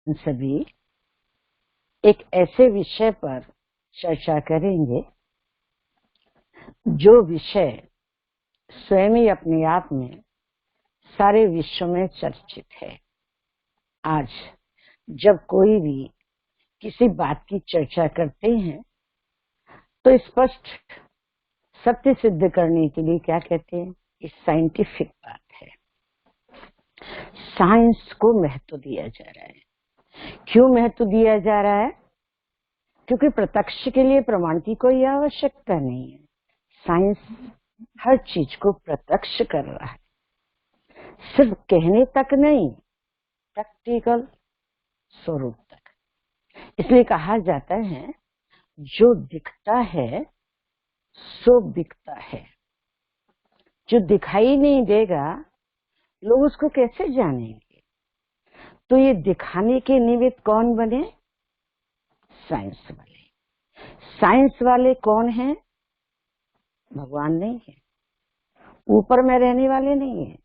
सभी एक ऐसे विषय पर चर्चा करेंगे जो विषय स्वयं ही अपने आप में सारे विश्व में चर्चित है। आज जब कोई भी किसी बात की चर्चा करते हैं तो स्पष्ट सत्य सिद्ध करने के लिए क्या कहते हैं, ये साइंटिफिक बात है। साइंस को महत्व दिया जा रहा है। क्यों महत्व दिया जा रहा है? क्योंकि प्रत्यक्ष के लिए प्रमाण की कोई आवश्यकता नहीं है। साइंस हर चीज को प्रत्यक्ष कर रहा है, सिर्फ कहने तक नहीं, प्रैक्टिकल स्वरूप तक। इसलिए कहा जाता है जो दिखता है सो बिकता है। जो दिखाई नहीं देगा लोग उसको कैसे जानेंगे? तो ये दिखाने के निमित्त कौन बने? साइंस वाले। साइंस वाले कौन हैं? भगवान नहीं है, ऊपर में रहने वाले नहीं है,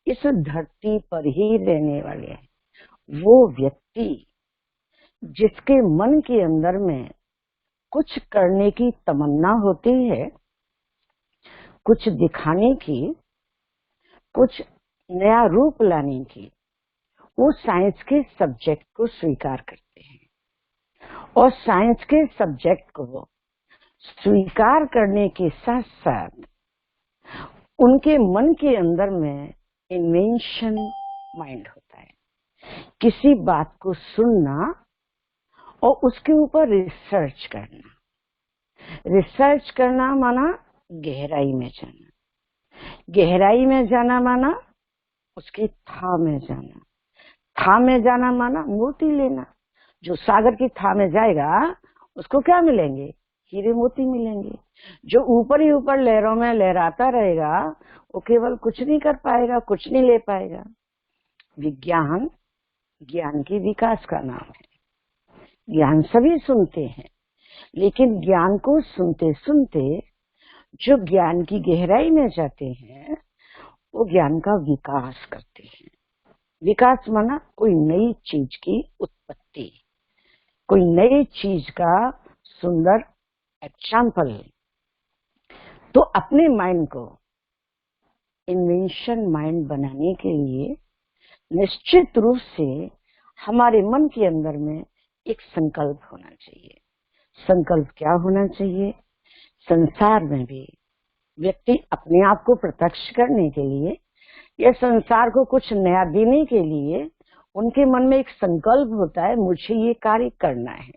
इस धरती पर ही रहने वाले हैं। वो व्यक्ति जिसके मन के अंदर में कुछ करने की तमन्ना होती है, कुछ दिखाने की, कुछ नया रूप लाने की, वो साइंस के सब्जेक्ट को स्वीकार करते हैं। और साइंस के सब्जेक्ट को स्वीकार करने के साथ साथ उनके मन के अंदर में इन्वेंशन माइंड होता है। किसी बात को सुनना और उसके ऊपर रिसर्च करना। रिसर्च करना माना गहराई में जाना, गहराई में जाना माना उसकी था में जाना, था में जाना माना मोती लेना। जो सागर की था में जाएगा उसको क्या मिलेंगे? हीरे मोती मिलेंगे। जो ऊपर ही ऊपर लहरों में लहराता रहेगा वो केवल कुछ नहीं कर पाएगा, कुछ नहीं ले पाएगा। विज्ञान ज्ञान की विकास का नाम है। ज्ञान सभी सुनते हैं, लेकिन ज्ञान को सुनते सुनते जो ज्ञान की गहराई में जाते हैं वो ज्ञान का विकास करते हैं। विकास माना कोई नई चीज की उत्पत्ति, कोई नई चीज का सुंदर एग्जाम्पल। तो अपने माइंड को इन्वेंशन माइंड बनाने के लिए निश्चित रूप से हमारे मन के अंदर में एक संकल्प होना चाहिए। संकल्प क्या होना चाहिए? संसार में भी व्यक्ति अपने आप को प्रत्यक्ष करने के लिए या संसार को कुछ नया देने के लिए उनके मन में एक संकल्प होता है, मुझे ये कार्य करना है।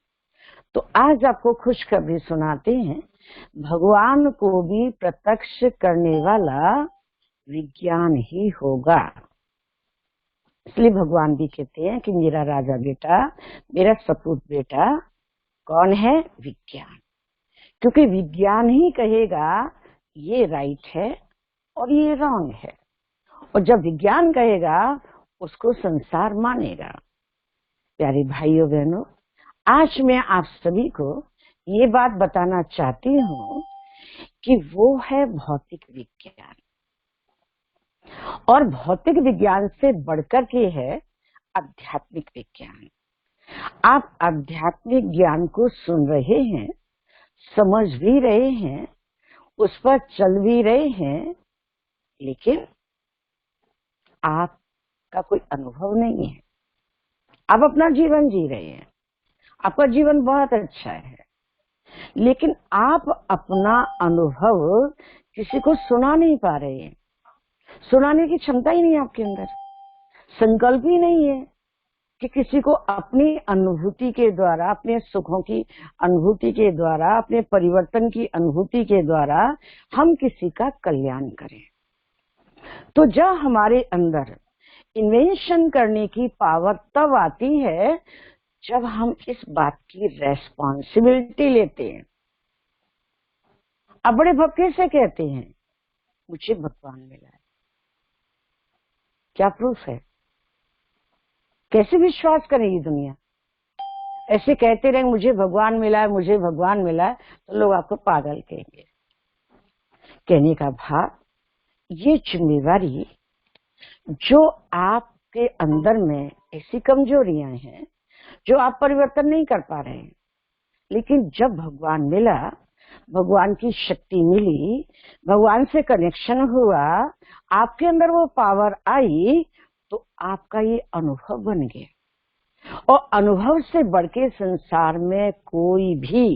तो आज आपको खुशखबरी सुनाते हैं, भगवान को भी प्रत्यक्ष करने वाला विज्ञान ही होगा। इसलिए भगवान भी कहते हैं कि मेरा राजा बेटा, मेरा सपूत बेटा कौन है? विज्ञान। क्योंकि विज्ञान ही कहेगा ये राइट है और ये रॉन्ग है। और जब विज्ञान कहेगा उसको संसार मानेगा। प्यारे भाइयों बहनों, आज मैं आप सभी को ये बात बताना चाहती हूँ कि वो है भौतिक विज्ञान। और भौतिक विज्ञान से बढ़कर के है आध्यात्मिक विज्ञान। आप आध्यात्मिक ज्ञान को सुन रहे हैं, समझ भी रहे हैं, उस पर चल भी रहे हैं, लेकिन आपका कोई अनुभव नहीं है। आप अपना जीवन जी रहे हैं, आपका जीवन बहुत अच्छा है, लेकिन आप अपना अनुभव किसी को सुना नहीं पा रहे हैं। सुनाने की क्षमता ही नहीं है आपके अंदर, संकल्प ही नहीं है कि किसी को अपनी अनुभूति के द्वारा, अपने सुखों की अनुभूति के द्वारा, अपने परिवर्तन की अनुभूति के द्वारा हम किसी का कल्याण करें। तो जब हमारे अंदर इन्वेंशन करने की पावर तब आती है जब हम इस बात की रेस्पॉन्सिबिलिटी लेते हैं। अब बड़े भक्ति से कहते हैं मुझे भगवान मिला है। क्या प्रूफ है? कैसे विश्वास करेगी दुनिया? ऐसे कहते रहे मुझे भगवान मिला है, मुझे भगवान मिला है, तो लोग आपको पागल कहेंगे। कहने का भाव, ये जिम्मेवारी जो आपके अंदर में ऐसी कमजोरियां हैं जो आप परिवर्तन नहीं कर पा रहे हैं। लेकिन जब भगवान मिला, भगवान की शक्ति मिली, भगवान से कनेक्शन हुआ, आपके अंदर वो पावर आई, तो आपका ये अनुभव बन गया। और अनुभव से बढ़ के संसार में कोई भी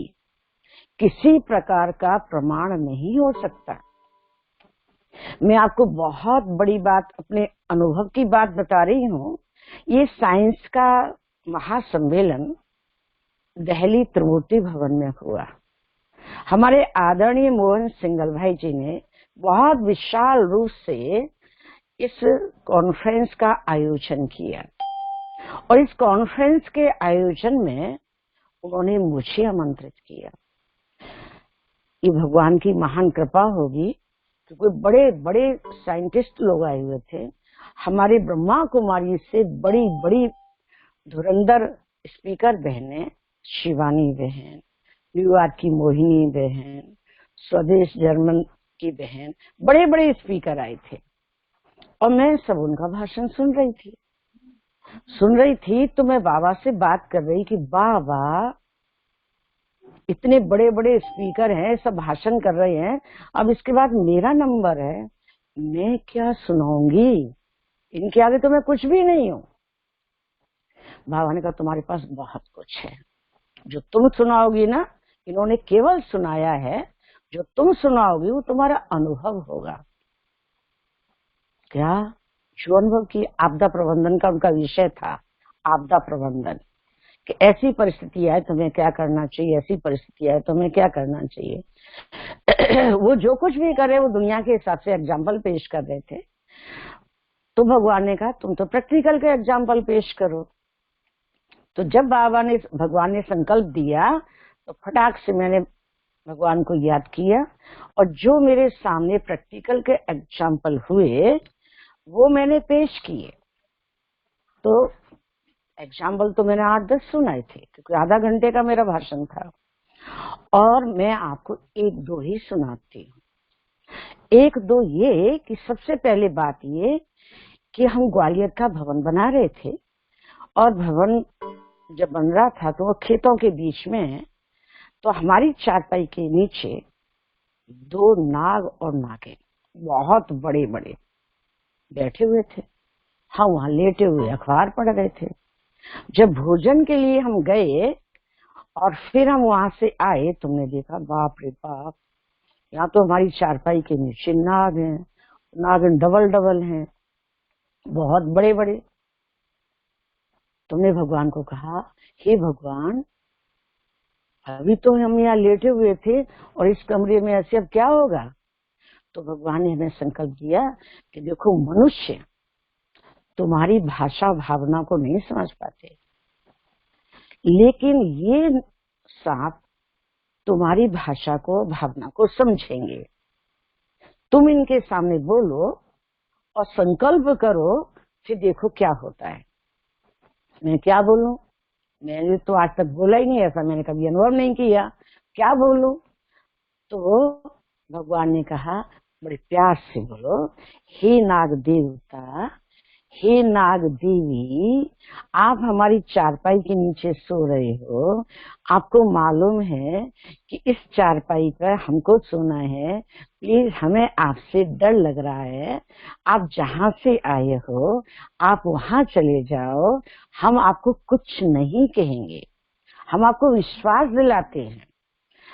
किसी प्रकार का प्रमाण नहीं हो सकता। मैं आपको बहुत बड़ी बात, अपने अनुभव की बात बता रही हूँ। ये साइंस का महासम्मेलन दिल्ली त्रिमूर्ति भवन में हुआ। हमारे आदरणीय मोहन सिंगल भाई जी ने बहुत विशाल रूप से इस कॉन्फ्रेंस का आयोजन किया, और इस कॉन्फ्रेंस के आयोजन में उन्होंने मुझे आमंत्रित किया। ये भगवान की महान कृपा होगी, क्योंकि बड़े बड़े साइंटिस्ट लोग आए हुए थे। हमारे ब्रह्मा कुमारी से बड़ी बड़ी धुरंधर स्पीकर बहनें, शिवानी बहन, न्यूयॉर्क की मोहिनी बहन, स्वदेश जर्मन की बहन, बड़े बड़े स्पीकर आए थे। और मैं सब उनका भाषण सुन रही थी। तो मैं बाबा से बात कर रही कि बाबा, इतने बड़े बड़े स्पीकर हैं, सब भाषण कर रहे हैं, अब इसके बाद मेरा नंबर है, मैं क्या सुनाऊंगी? इनके आगे तो मैं कुछ भी नहीं हूँ। बाबा ने कहा, तुम्हारे पास बहुत कुछ है। जो तुम सुनाओगी ना, इन्होंने केवल सुनाया है, जो तुम सुनाओगी वो तुम्हारा अनुभव होगा। क्या? जो अनुभव की आपदा प्रबंधन का उनका विषय था, आपदा प्रबंधन, कि ऐसी परिस्थिति आए तो हमें क्या करना चाहिए, ऐसी परिस्थिति आए तो हमें क्या करना चाहिए। वो जो कुछ भी करे वो दुनिया के हिसाब से एग्जाम्पल पेश कर रहे थे। तो भगवान ने कहा, तुम तो प्रैक्टिकल के एग्जाम्पल पेश करो। तो जब भगवान ने संकल्प दिया, तो फटाक से मैंने भगवान को याद किया, और जो मेरे सामने प्रैक्टिकल के एग्जाम्पल हुए वो मैंने पेश किए। तो एग्जाम्पल तो मैंने 8-10 सुनाए थे, क्योंकि आधा घंटे का मेरा भाषण था। और मैं आपको 1-2 ही सुनाती हूँ। 1-2 ये कि सबसे पहले बात ये कि हम ग्वालियर का भवन बना रहे थे, और भवन जब बन रहा था तो वो खेतों के बीच में है। तो हमारी चारपाई के नीचे 2 नाग और नागिन बहुत बड़े बड़े बैठे हुए थे। हम वहां लेटे हुए अखबार पढ़ रहे थे। जब भोजन के लिए हम गए और फिर हम वहां से आए, तुमने देखा, बाप रे बाप, यहाँ तो हमारी चारपाई के नीचे नाग हैं, नागिन डबल डबल हैं, बहुत बड़े बड़े। तुमने भगवान को कहा, हे भगवान, अभी तो हम यहाँ लेटे हुए थे और इस कमरे में ऐसे अब क्या होगा? तो भगवान ने हमें संकल्प दिया कि देखो, मनुष्य तुम्हारी भाषा भावना को नहीं समझ पाते, लेकिन ये सांप तुम्हारी भाषा को, भावना को समझेंगे। तुम इनके सामने बोलो और संकल्प करो, फिर देखो क्या होता है। मैं क्या बोलूं? मैंने तो आज तक बोला ही नहीं, ऐसा मैंने कभी अनुभव नहीं किया, क्या बोलूं? तो भगवान ने कहा, बड़े प्यार से बोलो, हे नाग देवता, हे नाग देवी, आप हमारी चारपाई के नीचे सो रहे हो। आपको मालूम है कि इस चारपाई पर हमको सोना है, प्लीज हमें आपसे डर लग रहा है। आप जहां से आए हो आप वहां चले जाओ, हम आपको कुछ नहीं कहेंगे, हम आपको विश्वास दिलाते हैं,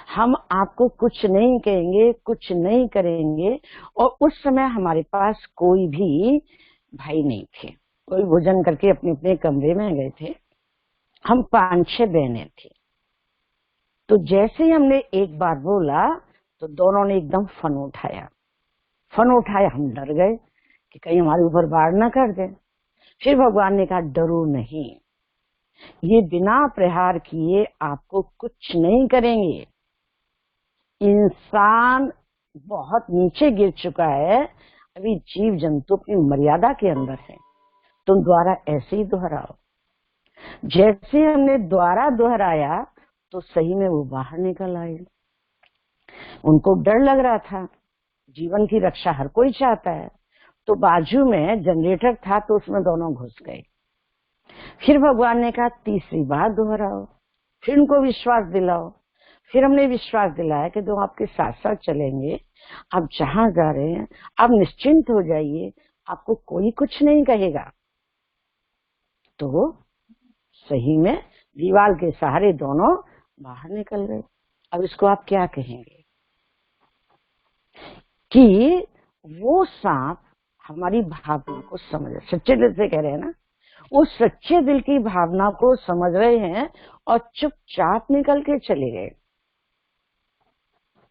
हम आपको कुछ नहीं कहेंगे, कुछ नहीं करेंगे। और उस समय हमारे पास कोई भी भाई नहीं थे, कोई भोजन करके अपने अपने कमरे में गए थे। हम 5-6 बहनें थी। तो जैसे ही हमने एक बार बोला तो दोनों ने एकदम फन उठाया। हम डर गए कि कहीं हमारे ऊपर वार ना कर दे। फिर भगवान ने कहा, डरो नहीं, ये बिना प्रहार किए आपको कुछ नहीं करेंगे। इंसान बहुत नीचे गिर चुका है, अभी जीव जंतु अपनी मर्यादा के अंदर है। तुम द्वारा ऐसे ही दोहराओ। जैसे हमने द्वारा दोहराया तो सही में वो बाहर निकल आए। उनको डर लग रहा था, जीवन की रक्षा हर कोई चाहता है। तो बाजू में जनरेटर था, तो उसमें दोनों घुस गए। फिर भगवान ने कहा तीसरी बार दोहराओ, फिर उनको विश्वास दिलाओ। फिर हमने विश्वास दिलाया कि जो आपके साथ साथ चलेंगे, आप जहां जा रहे हैं आप निश्चिंत हो जाइए, आपको कोई कुछ नहीं कहेगा। तो सही में दीवार के सहारे दोनों बाहर निकल गए। अब इसको आप क्या कहेंगे कि वो सांप हमारी भावना को समझ, सच्चे दिल से कह रहे हैं ना, वो सच्चे दिल की भावना को समझ रहे हैं और चुपचाप निकल के चले गए।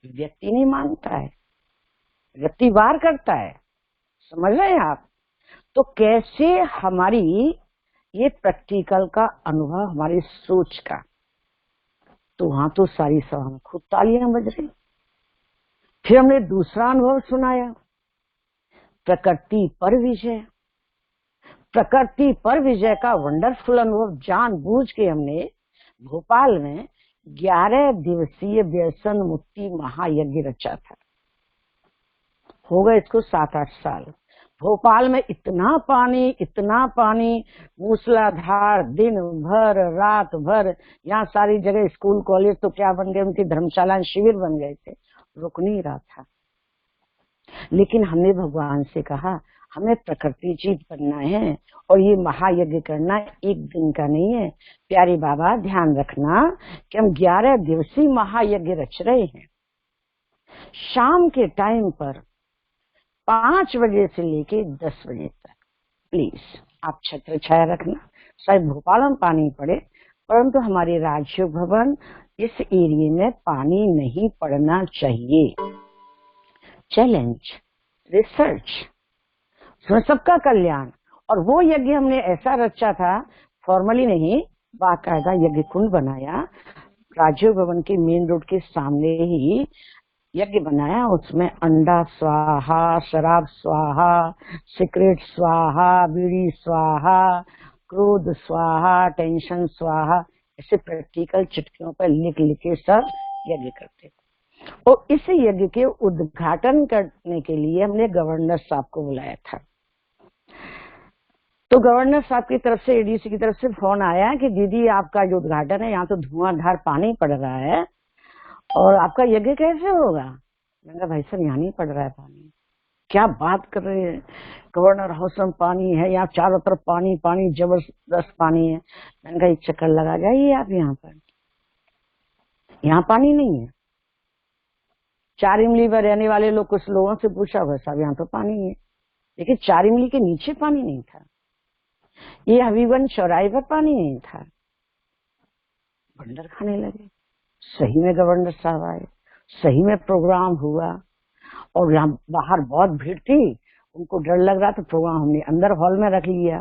व्यक्ति नहीं मानता है, व्यक्ति वार करता है, समझ रहे हैं आप। तो कैसे हमारी ये प्रैक्टिकल का अनुभव, हमारी सोच का, तो वहां तो सारी सब खुद तालियां बज रही। फिर हमने दूसरा अनुभव सुनाया, प्रकृति पर विजय। प्रकृति पर विजय का वंडरफुल अनुभव जानबूझ के हमने भोपाल में 11 दिवसीय व्यसन मुक्ति महायज्ञ रचा था। हो गए इसको 7-8 साल। भोपाल में इतना पानी मूसलाधार, दिन भर रात भर, यहाँ सारी जगह स्कूल कॉलेज तो क्या बन गए, उनकी धर्मशाला शिविर बन गए थे, रुक नहीं रहा था। लेकिन हमने भगवान से कहा हमें प्रकृति जीत बनना है और ये महायज्ञ करना एक दिन का नहीं है। प्यारे बाबा ध्यान रखना कि हम 11 दिवसीय महायज्ञ रच रहे हैं। शाम के टाइम पर 5 बजे से लेके 10 बजे तक प्लीज आप छत्र छाया रखना। शायद भोपाल में पानी पड़े, परंतु हमारे राजयोग भवन इस एरिया में पानी नहीं पड़ना चाहिए। चैलेंज, रिसर्च, सबका कल्याण। और वो यज्ञ हमने ऐसा रचा था, फॉर्मली नहीं, बाकायदा यज्ञ कुंड बनाया, राजयोग भवन के मेन रोड के सामने ही यज्ञ बनाया। उसमें अंडा स्वाहा, शराब स्वाहा, सिगरेट स्वाहा, बीड़ी स्वाहा, क्रोध स्वाहा, टेंशन स्वाहा, ऐसे प्रैक्टिकल चिटकियों पर लिख लिख के सब यज्ञ करते। और इस यज्ञ के उद्घाटन करने के लिए हमने गवर्नर साहब को बुलाया था। तो गवर्नर साहब की तरफ से, एडीसी की तरफ से फोन आया कि दीदी आपका जो उद्घाटन है, यहाँ तो धुआंधार पानी पड़ रहा है और आपका यज्ञ कैसे होगा। मैंने कहा भाई साहब यहाँ नहीं पड़ रहा है पानी, क्या बात कर रहे हैं, गवर्नर हाउस में पानी है, यहाँ चारों तरफ पानी पानी, जबरदस्त पानी है। मैंने कहा एक चक्कर लगा जाइए आप यहाँ पर, यहाँ पानी नहीं है। 4 इमली पर रहने वाले लोग, कुछ लोगों से पूछा, भाई साहब यहाँ तो पानी है, लेकिन 4 इमली के नीचे पानी नहीं था, ये हबीबगंज चौराहे पर पानी नहीं था। बंदर खाने लगे। सही में गवर्नर साहब आए, सही में प्रोग्राम हुआ और यहाँ बाहर बहुत भीड़ थी, उनको डर लग रहा था। प्रोग्राम हमने अंदर हॉल में रख लिया।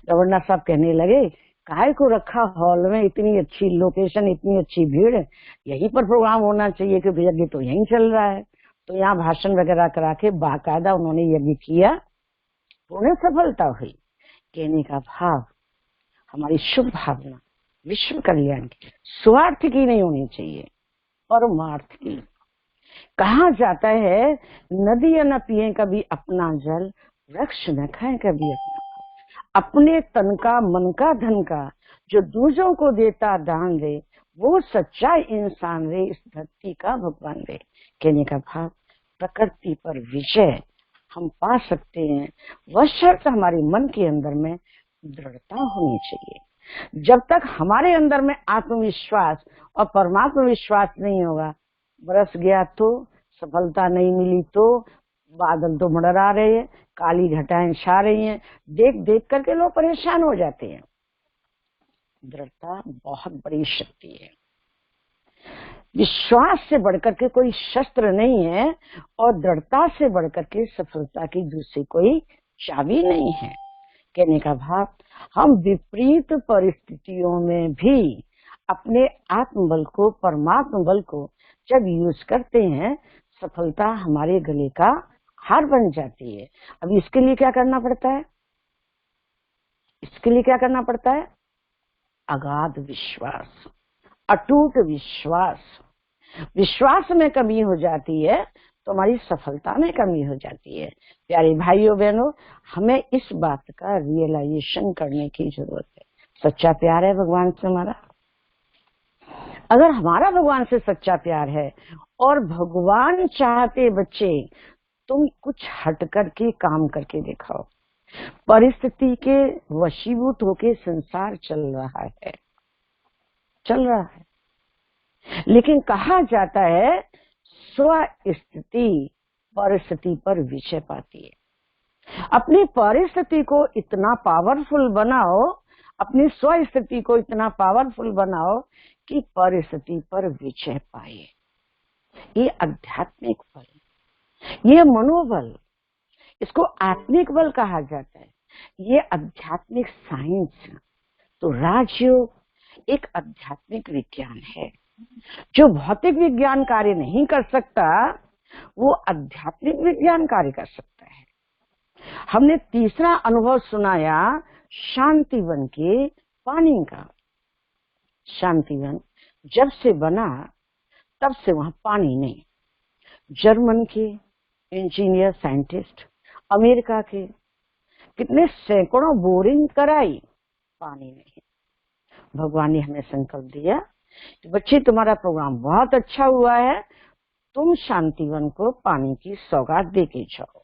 गवर्नर साहब कहने लगे काहे को रखा हॉल में, इतनी अच्छी लोकेशन, इतनी अच्छी भीड़, यहीं पर प्रोग्राम होना चाहिए क्योंकि यज्ञ तो यहीं चल रहा है। तो यहाँ भाषण वगैरह करा के बाकायदा उन्होंने यज्ञ किया, पूर्ण सफलता हुई। कहने का भाव हमारी शुभ भावना विश्व कल्याण की, स्वार्थ की नहीं होनी चाहिए, परमार्थ की। कहा जाता है नदी न पिए कभी अपना जल, वृक्ष न खाए कभी अपना। अपने तन का, मन का, धन का जो दूसरों को देता दान दे, वो सच्चा इंसान रे, इस धरती का भगवान रे। कहने का भाव प्रकृति पर विजय हम पा सकते हैं, वह शर्त हमारे मन के अंदर में दृढ़ता होनी चाहिए। जब तक हमारे अंदर में आत्मविश्वास और परमात्मा विश्वास नहीं होगा, बरस गया तो, सफलता नहीं मिली तो, बादल तो मंडरा रहे हैं, काली घटाएं छा रही हैं, देख देख करके लोग परेशान हो जाते हैं। दृढ़ता बहुत बड़ी शक्ति है, विश्वास से बढ़कर के कोई शस्त्र नहीं है और दृढ़ता से बढ़कर के सफलता की दूसरी कोई चाबी नहीं है। कहने का भाव हम विपरीत परिस्थितियों में भी अपने आत्मबल को, परमात्मा बल को जब यूज करते हैं, सफलता हमारे गले का हार बन जाती है। अब इसके लिए क्या करना पड़ता है, इसके लिए क्या करना पड़ता है, अगाध विश्वास, अटूट विश्वास। विश्वास में कमी हो जाती है तो हमारी सफलता में कमी हो जाती है। प्यारे भाइयों बहनों, हमें इस बात का रियलाइजेशन करने की जरूरत है। सच्चा प्यार है भगवान से हमारा। अगर हमारा भगवान से सच्चा प्यार है और भगवान चाहते बच्चे तुम कुछ हट करके काम करके दिखाओ। परिस्थिति के वशीभूत होके संसार चल रहा है, लेकिन कहा जाता है स्व स्थिति परिस्थिति पर विजय पाती है। अपनी परिस्थिति को इतना पावरफुल बनाओ, अपनी स्व स्थिति को इतना पावरफुल बनाओ कि परिस्थिति पर विजय पाए। ये आध्यात्मिक बल, ये मनोबल, इसको आत्मिक बल कहा जाता है। ये आध्यात्मिक साइंस। तो राजयोग एक आध्यात्मिक विज्ञान है। जो भौतिक विज्ञान कार्य नहीं कर सकता वो आध्यात्मिक विज्ञान कार्य कर सकता है। हमने तीसरा अनुभव सुनाया शांतिवन के पानी का। शांतिवन जब से बना तब से वहां पानी नहीं। जर्मन के इंजीनियर साइंटिस्ट, अमेरिका के कितने सैकड़ों बोरिंग कराई, पानी नहीं। भगवान ने हमें संकल्प दिया कि बच्चे तुम्हारा प्रोग्राम बहुत अच्छा हुआ है, तुम शांतिवन को पानी की सौगात दे के जाओ।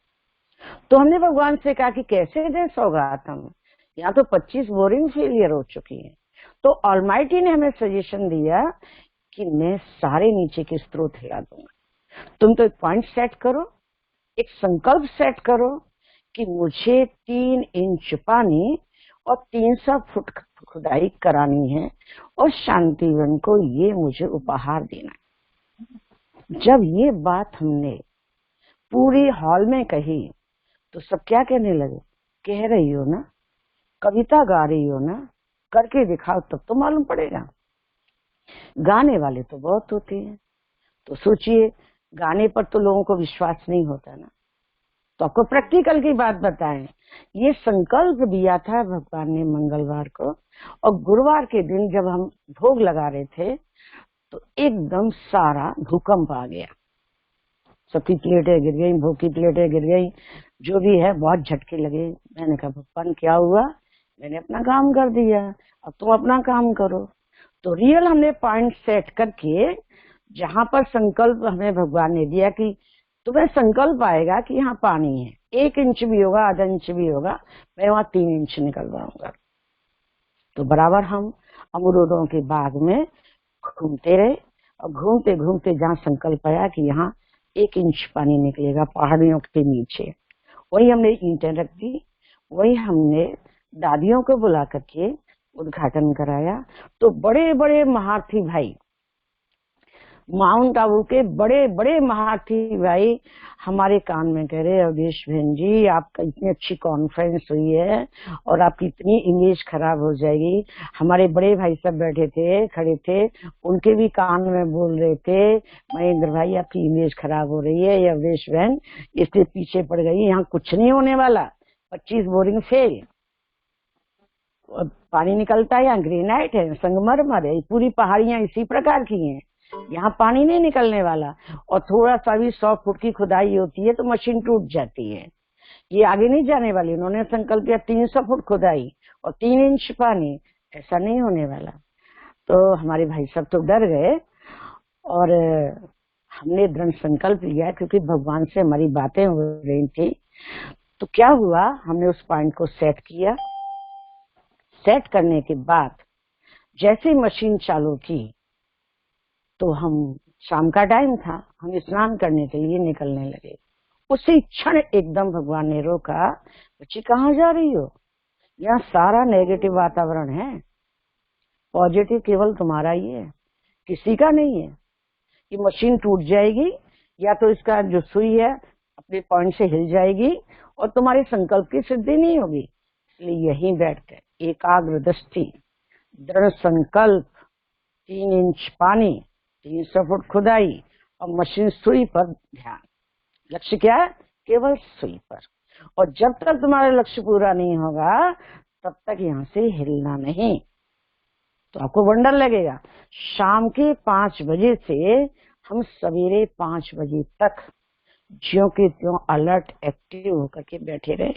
तो हमने भगवान से कहा कि कैसे दें सौगात, हम यहाँ तो 25 बोरिंग फेलियर हो चुकी है। तो ऑलमाइटी ने हमें सजेशन दिया कि मैं सारे नीचे के स्रोत हिला दूंगा। तुम तो एक पॉइंट सेट करो, एक संकल्प सेट करो कि मुझे 3 इंच पानी और 300 फुट खुदाई करानी है और शांतिवन को ये मुझे उपहार देना है। जब ये बात हमने पूरी हॉल में कही तो सब क्या कहने लगे, कह रही हो ना, कविता गा रही हो ना, करके दिखाओ तब तो मालूम पड़ेगा। गाने वाले तो बहुत होते हैं, तो सोचिए गाने पर तो लोगों को विश्वास नहीं होता ना। तो आपको प्रैक्टिकल की बात बताएं, ये संकल्प दिया था भगवान ने मंगलवार को, और गुरुवार के दिन जब हम भोग लगा रहे थे तो एकदम सारा भूकंप आ गया। सबकी प्लेटें गिर गई, भोग की प्लेटें गिर गई, जो भी है बहुत झटके लगे। मैंने कहा भगवान क्या हुआ, मैंने अपना काम कर दिया, अब तुम अपना काम करो। तो रियल हमने पॉइंट सेट करके, जहां पर संकल्प हमें भगवान ने दिया कि तुम्हें संकल्प आएगा कि यहाँ पानी है, 1 इंच भी होगा, आधा इंच भी होगा, मैं वहां 3 इंच निकलवाऊंगा। तो बराबर हम अमरूदों के बाग में घूमते रहे, और घूमते घूमते जहाँ संकल्प आया कि यहाँ 1 इंच पानी निकलेगा पहाड़ियों के नीचे, वही हमने ईंटें रख दी, वही हमने दादियों को बुला करके उद्घाटन कराया। तो बड़े बड़े महारथी भाई, माउंट आबू के बड़े बड़े महारथी भाई हमारे कान में कह रहे, अवधेश बहन जी आपका इतनी अच्छी कॉन्फ्रेंस हुई है और आपकी इतनी इमेज खराब हो जाएगी। हमारे बड़े भाई सब बैठे थे, खड़े थे, उनके भी कान में बोल रहे थे, महेंद्र भाई आपकी इमेज खराब हो रही है, ये अवधेश बहन इसलिए पीछे पड़ गई, यहाँ कुछ नहीं होने वाला, 25 बोरिंग फेल, पानी निकलता है, यहाँ ग्रेनाइट है, संगमरमर है, पूरी पहाड़ियां इसी प्रकार की हैं, यहाँ पानी नहीं निकलने वाला, और थोड़ा सा भी 100 फुट की खुदाई होती है तो मशीन टूट जाती है, ये आगे नहीं जाने वाली। उन्होंने संकल्प किया 300 फुट खुदाई और 3 इंच पानी, ऐसा नहीं होने वाला। तो हमारे भाई सब तो डर गए, और हमने दृढ़ संकल्प लिया क्योंकि भगवान से हमारी बातें हो रही थी। तो क्या हुआ, हमने उस पॉइंट को सेट किया। सेट करने के बाद जैसे मशीन चालू की तो हम, शाम का टाइम था, हम स्नान करने के लिए निकलने लगे। उसी क्षण एकदम भगवान ने रोका, बच्ची कहाँ जा रही हो, यहाँ सारा नेगेटिव वातावरण है, पॉजिटिव केवल तुम्हारा ही है, किसी का नहीं है। ये मशीन टूट जाएगी या तो इसका जो सुई है अपने पॉइंट से हिल जाएगी और तुम्हारे संकल्प की सिद्धि नहीं होगी। इसलिए यहीं बैठकर एकाग्र दृष्टि, दृढ़ संकल्प, 3 इंच पानी, 300 फुट खुदाई और मशीन सुई पर ध्यान। लक्ष्य क्या है, केवल सुई पर। और जब तक तुम्हारा लक्ष्य पूरा नहीं होगा तब तक यहाँ से हिलना नहीं। तो आपको वंडर लगेगा। शाम के 5 बजे से हम सवेरे 5 बजे तक ज्यों के त्यों अलर्ट एक्टिव होकर के बैठे रहे।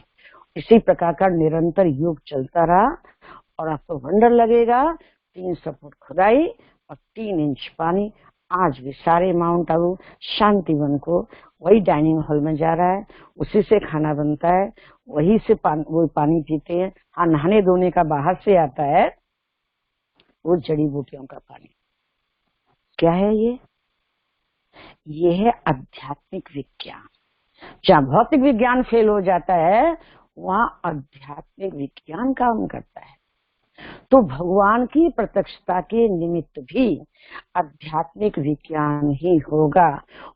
इसी प्रकार का निरंतर योग चलता रहा और आपको वंडर लगेगा 300 फुट खुदाई और 3 इंच पानी। आज भी सारे माउंट आबू शांतिवन को वही डाइनिंग हॉल में जा रहा है, उसी से खाना बनता है, वही से वो पानी पीते हैं। हाँ, नहाने धोने का बाहर से आता है वो जड़ी बूटियों का पानी। क्या है ये है आध्यात्मिक विज्ञान। जहाँ भौतिक विज्ञान फेल हो जाता है वहाँ आध्यात्मिक विज्ञान काम करता है। तो भगवान की प्रत्यक्षता के निमित्त भी आध्यात्मिक विज्ञान ही होगा।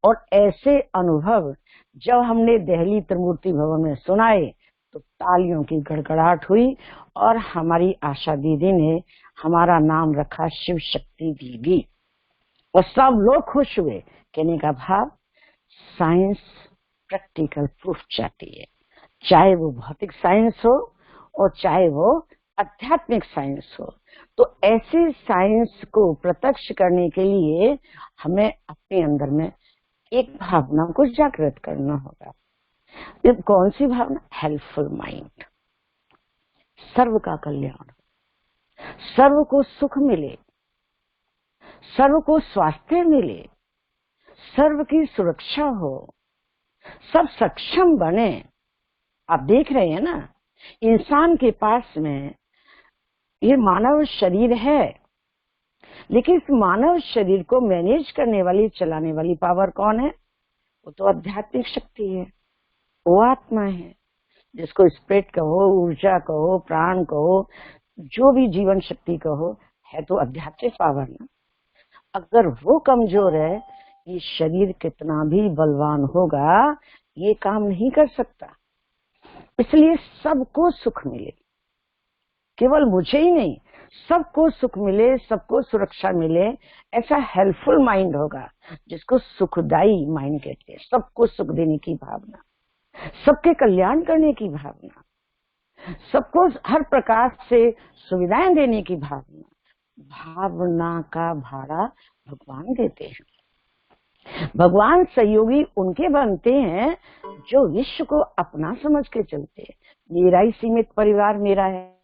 और ऐसे अनुभव जब हमने दिल्ली त्रिमूर्ति भवन में सुनाए तो तालियों की गड़गड़ाहट हुई और हमारी आशा दीदी ने हमारा नाम रखा शिव शक्ति दीदी, और सब लोग खुश हुए। कहने का भाव, साइंस प्रैक्टिकल प्रूफ चाहती है, चाहे वो भौतिक साइंस हो और चाहे वो आध्यात्मिक साइंस हो। तो ऐसे साइंस को प्रत्यक्ष करने के लिए हमें अपने अंदर में एक भावना को जागृत करना होगा। ये कौन सी भावना? Helpful mind. सर्व का कल्याण, सर्व को सुख मिले, सर्व को स्वास्थ्य मिले, सर्व की सुरक्षा हो, सब सक्षम बने। आप देख रहे हैं ना, इंसान के पास में ये मानव शरीर है, लेकिन इस मानव शरीर को मैनेज करने वाली, चलाने वाली पावर कौन है? वो तो आध्यात्मिक शक्ति है, वो आत्मा है। जिसको स्पिरिट कहो, ऊर्जा कहो, प्राण कहो, जो भी जीवन शक्ति कहो, है तो आध्यात्मिक पावर ना। अगर वो कमजोर है, ये शरीर कितना भी बलवान होगा ये काम नहीं कर सकता। इसलिए सबको सुख मिले, केवल मुझे ही नहीं, सबको सुख मिले, सबको सुरक्षा मिले, ऐसा हेल्पफुल माइंड होगा जिसको सुखदायी माइंड कहते हैं। सबको सुख देने की भावना, सबके कल्याण करने की भावना, सबको हर प्रकार से सुविधाएं देने की भावना। भावना का भाड़ा भगवान देते हैं। भगवान सहयोगी उनके बनते हैं जो विश्व को अपना समझ के चलते हैं। मेरा ही सीमित परिवार मेरा है,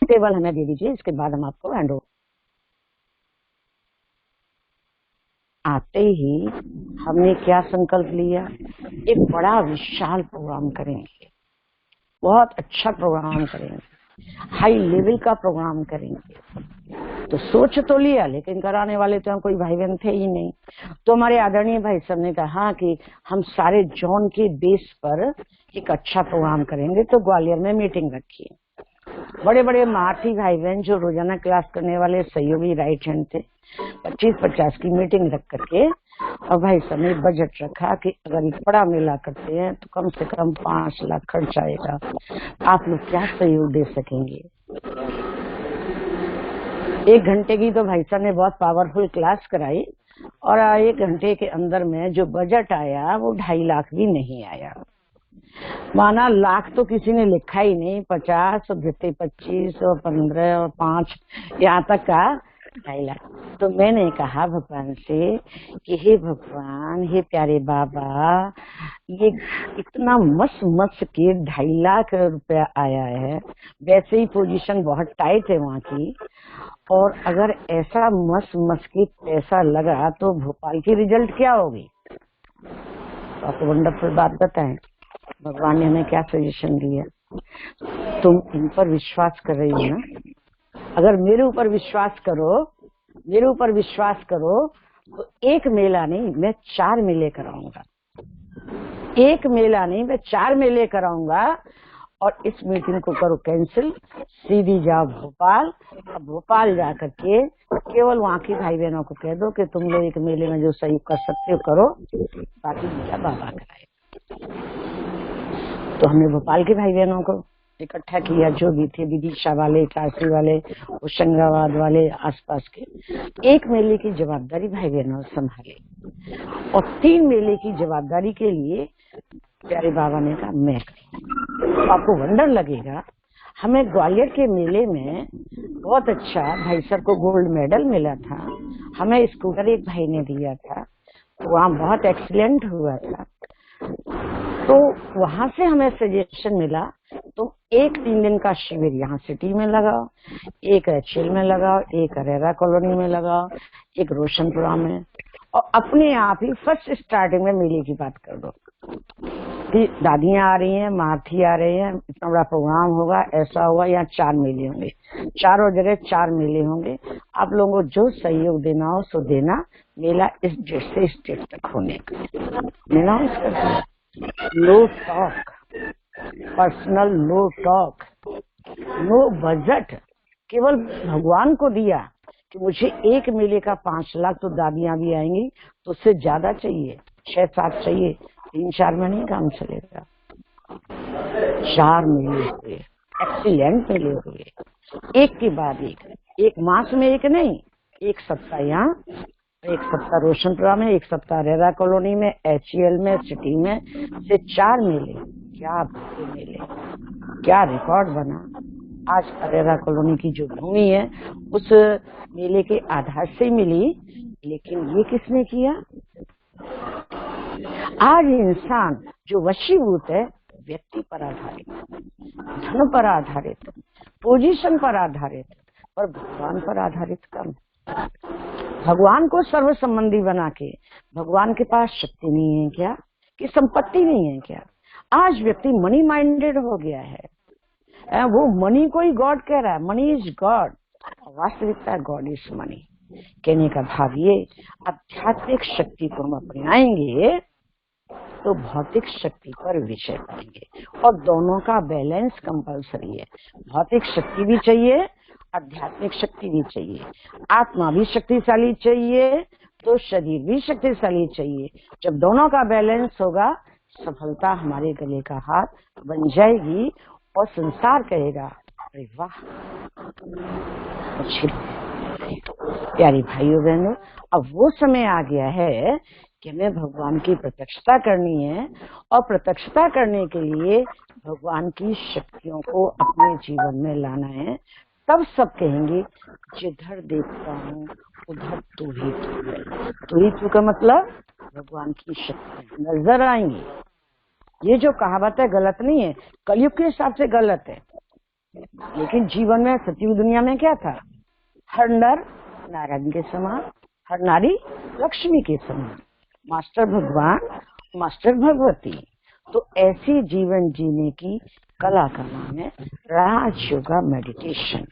टेबल हमें दे दीजिए, इसके बाद हम आपको हैंड ओवर। आते ही हमने क्या संकल्प लिया, एक बड़ा विशाल प्रोग्राम करेंगे, बहुत अच्छा प्रोग्राम करेंगे, हाई लेवल का प्रोग्राम करेंगे। तो सोच तो लिया, लेकिन कराने वाले तो कोई भाई बहन थे ही नहीं। तो हमारे आदरणीय भाई साहब ने कहा कि हम सारे जोन के बेस पर एक अच्छा प्रोग्राम करेंगे। तो ग्वालियर में मीटिंग रखी। बड़े बड़े महारथी भाई बहन जो रोजाना क्लास करने वाले सहयोगी राइट हैंड थे, 25-50 की मीटिंग रख करके और भाई साहब ने बजट रखा कि अगर ये बड़ा मेला करते हैं तो कम से कम 5 लाख खर्च आएगा, आप लोग क्या सहयोग दे सकेंगे। 1 घंटे की तो भाई साहब ने बहुत पावरफुल क्लास कराई और 1 घंटे के अंदर में जो बजट आया वो 2.5 लाख भी नहीं आया। माना लाख तो किसी ने लिखा ही नहीं, 50 और 25 और 15 और 5 यहाँ तक का 2.5 लाख। तो मैंने कहा भगवान से कि हे भगवान, हे प्यारे बाबा, ये इतना मस के 2.5 लाख रुपया आया है, वैसे ही पोजीशन बहुत टाइट है वहाँ की, और अगर ऐसा मस के पैसा लगा तो भोपाल की रिजल्ट क्या होगी। तो आपको वंडरफुल बात बताएं, भगवान ने हमें क्या सजेशन दिया। तुम इन पर विश्वास कर रही हो ना, अगर मेरे ऊपर विश्वास करो तो एक मेला नहीं मैं 4 मेले कराऊंगा, एक मेला नहीं मैं 4 मेले कराऊंगा। और इस मीटिंग को करो कैंसिल, सीधी जाओ भोपाल, और भोपाल जाकर के केवल वहाँ की भाई बहनों को कह दो कि तुम लोग एक मेले में जो सहयोग कर सकते हो करो, बाकी मेरा बाबा कराए। तो हमने भोपाल के भाई बहनों को इकट्ठा किया, जो भी थे, विदिशा वाले, काशी वाले, होशंगाबाद वाले, आसपास के। 1 मेले की जवाबदारी भाई बहनों संभाले और 3 मेले की जवाबदारी के लिए प्यारे बाबा ने कहा मैं करूँ। तो आपको वंडर लगेगा, हमें ग्वालियर के मेले में बहुत अच्छा, भाई सर को गोल्ड मेडल मिला था, हमें स्कूटर एक भाई ने दिया था, तो वहाँ बहुत एक्सीलेंट हुआ था। तो वहां से हमें सजेशन मिला तो 1-3 दिन का शिविर यहाँ सिटी में लगाओ, एक एचएल में लगाओ, एक अरेरा कॉलोनी में लगाओ, एक रोशनपुरा में, और अपने आप ही फर्स्ट स्टार्टिंग में मेले की बात कर दो कि दादियां आ रही हैं, माथी आ रहे हैं, इतना बड़ा प्रोग्राम होगा, ऐसा होगा, यहाँ 4 मेले होंगे, चारों जगह 4 मेले होंगे, आप लोगों को जो सहयोग देना हो सो देना, मेला इस डेट से इस डेट तक होने का अनाउंस कर दिया। No talk personal, no talk, no budget, केवल भगवान को दिया कि मुझे एक मेले का 5 लाख, तो दादियां भी आएंगी तो उससे ज्यादा चाहिए, 6-7 चाहिए, 3-4 में नहीं काम चलेगा। 4 मेले हुए, एक्सीलेंट मेले हुए, एक के बाद एक मास में एक नहीं, एक सप्ताह यहाँ, एक सप्ताह रोशनपुरा में, एक सप्ताह रेरा कॉलोनी में, एचएल में, सिटी में, से 4 मेले। क्या मेले, क्या रिकॉर्ड बना। आज अरेरा कॉलोनी की जो भूमि है उस मेले के आधार से मिली, लेकिन ये किसने किया। आज इंसान जो वशीभूत है, व्यक्ति पर आधारित, धन पर आधारित, पोजीशन पर आधारित, पर भगवान पर आधारित कम। भगवान को सर्व संबंधी बना के, भगवान के पास शक्ति नहीं है क्या, कि संपत्ति नहीं है क्या। आज व्यक्ति मनी माइंडेड हो गया है, वो मनी को ही गॉड कह रहा है, मनी इज गॉड, वास्तविकता गॉड इज मनी। कहने का भाव ये, आध्यात्मिक शक्ति को हम अपनाएंगे तो भौतिक शक्ति पर विजय पाएंगे, और दोनों का बैलेंस कंपलसरी है। भौतिक शक्ति भी चाहिए, आध्यात्मिक शक्ति भी चाहिए, आत्मा भी शक्तिशाली चाहिए तो शरीर भी शक्तिशाली चाहिए। जब दोनों का बैलेंस होगा, सफलता हमारे गले का हाथ बन जाएगी और संसार कहेगा अरे वाह। प्यारी भाइयों बहनों, अब वो समय आ गया है कि हमें भगवान की प्रत्यक्षता करनी है, और प्रत्यक्षता करने के लिए भगवान की शक्तियों को अपने जीवन में लाना है। तब सब कहेंगे जिधर देखता हूँ उधर तू ही तू है। तू ही तू का मतलब भगवान की शक्ति नजर आएंगी। ये जो कहावत है गलत नहीं है, कलयुग के हिसाब से गलत है, लेकिन जीवन में सतयुग दुनिया में क्या था, हर नर नारायण के समान, हर नारी लक्ष्मी के समान, मास्टर भगवान, मास्टर भगवती। तो ऐसी जीवन जीने की कला का नाम है राज योगा मेडिटेशन।